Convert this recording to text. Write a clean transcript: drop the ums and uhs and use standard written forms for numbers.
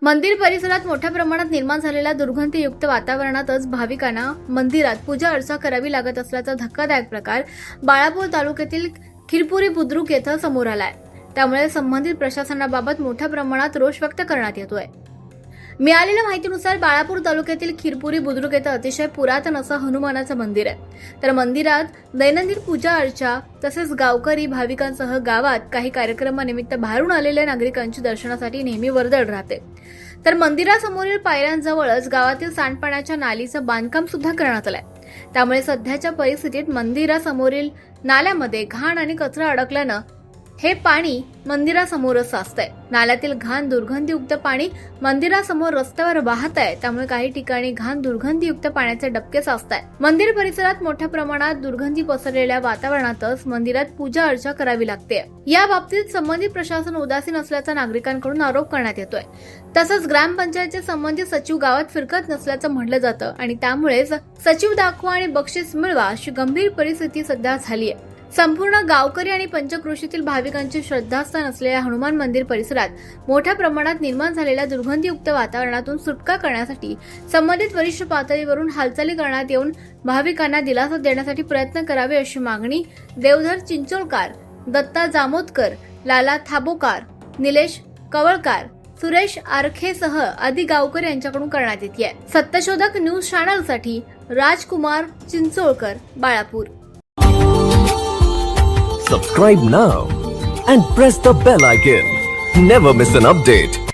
मंदिर परिसरात मोठ्या प्रमाणात निर्माण झालेल्या दुर्गंधीयुक्त वातावरणातच भाविकांना मंदिरात पूजा अर्चा करावी लागत असल्याचा धक्कादायक प्रकार बाळापूर तालुक्यातील खिरपुरी बुद्रुक येथे समोर आलाय। त्यामुळे संबंधित प्रशासनाबाबत मोठ्या प्रमाणात रोष व्यक्त करण्यात येतोय। मिळालेल्या माहितीनुसार बाळापूर तालुक्यातील खिरपुरी बुद्रुक येथे अतिशय पुरातन असं हनुमानाचं मंदिर आहे। तर मंदिरात दैनंदिन पूजा अर्चा तसेच गावकरी भाविकांसह गावात काही कार्यक्रमानिमित्त बाहेरून आलेल्या नागरिकांची दर्शनासाठी नेहमी वर्दळ राहते। तर मंदिरासमोरील पायऱ्यांजवळच गावातील सांडपाण्याच्या नालीचं बांधकाम सुद्धा करण्यात आलंय। त्यामुळे सध्याच्या परिस्थितीत मंदिरासमोरील नाल्यामध्ये घाण आणि कचरा अडकल्यानं हे पाणी मंदिरासमोरच साचतंय। नाल्यातील घाण दुर्गंधीयुक्त पाणी मंदिरासमोर रस्त्यावर वाहत आहे। त्यामुळे काही ठिकाणी घाण दुर्गंधीयुक्त पाण्याचे डबके साचतायत। मंदिर परिसरात मोठ्या प्रमाणात दुर्गंधी पसरलेल्या वातावरणातच मंदिरात पूजा अर्चा करावी लागते। या बाबतीत संबंधित प्रशासन उदासीन असल्याचा नागरिकांकडून आरोप करण्यात येतोय। तसंच ग्रामपंचायतचे संबंधित सचिव गावात फिरकत नसल्याचं म्हटलं जातं आणि त्यामुळेच सचिव दाखवा आणि बक्षीस मिळवा अशी गंभीर परिस्थिती सध्या झाली आहे। संपूर्ण गावकरी आणि पंचक्रोशीतील भाविकांचे श्रद्धास्थान असलेल्या हनुमान मंदिर परिसरात मोठ्या प्रमाणात निर्माण झालेल्या दुर्गंधीयुक्त वातावरणातून सुटका करण्यासाठी संबंधित वरिष्ठ पातळीवरून हालचाली करण्यात येऊन भाविकांना दिलासा देण्यासाठी प्रयत्न करावे अशी मागणी देवधर चिंचोळकर, दत्ता जामोदकर, लाला थाबोकार, निलेश कवळकार, सुरेश आरखेसह अधिक गावकरी यांच्याकडून करण्यात येते। सत्यशोधक न्यूज चॅनलसाठी Rajkumar Chincholkar, Balapur. Subscribe now and press the bell icon. Never miss an update.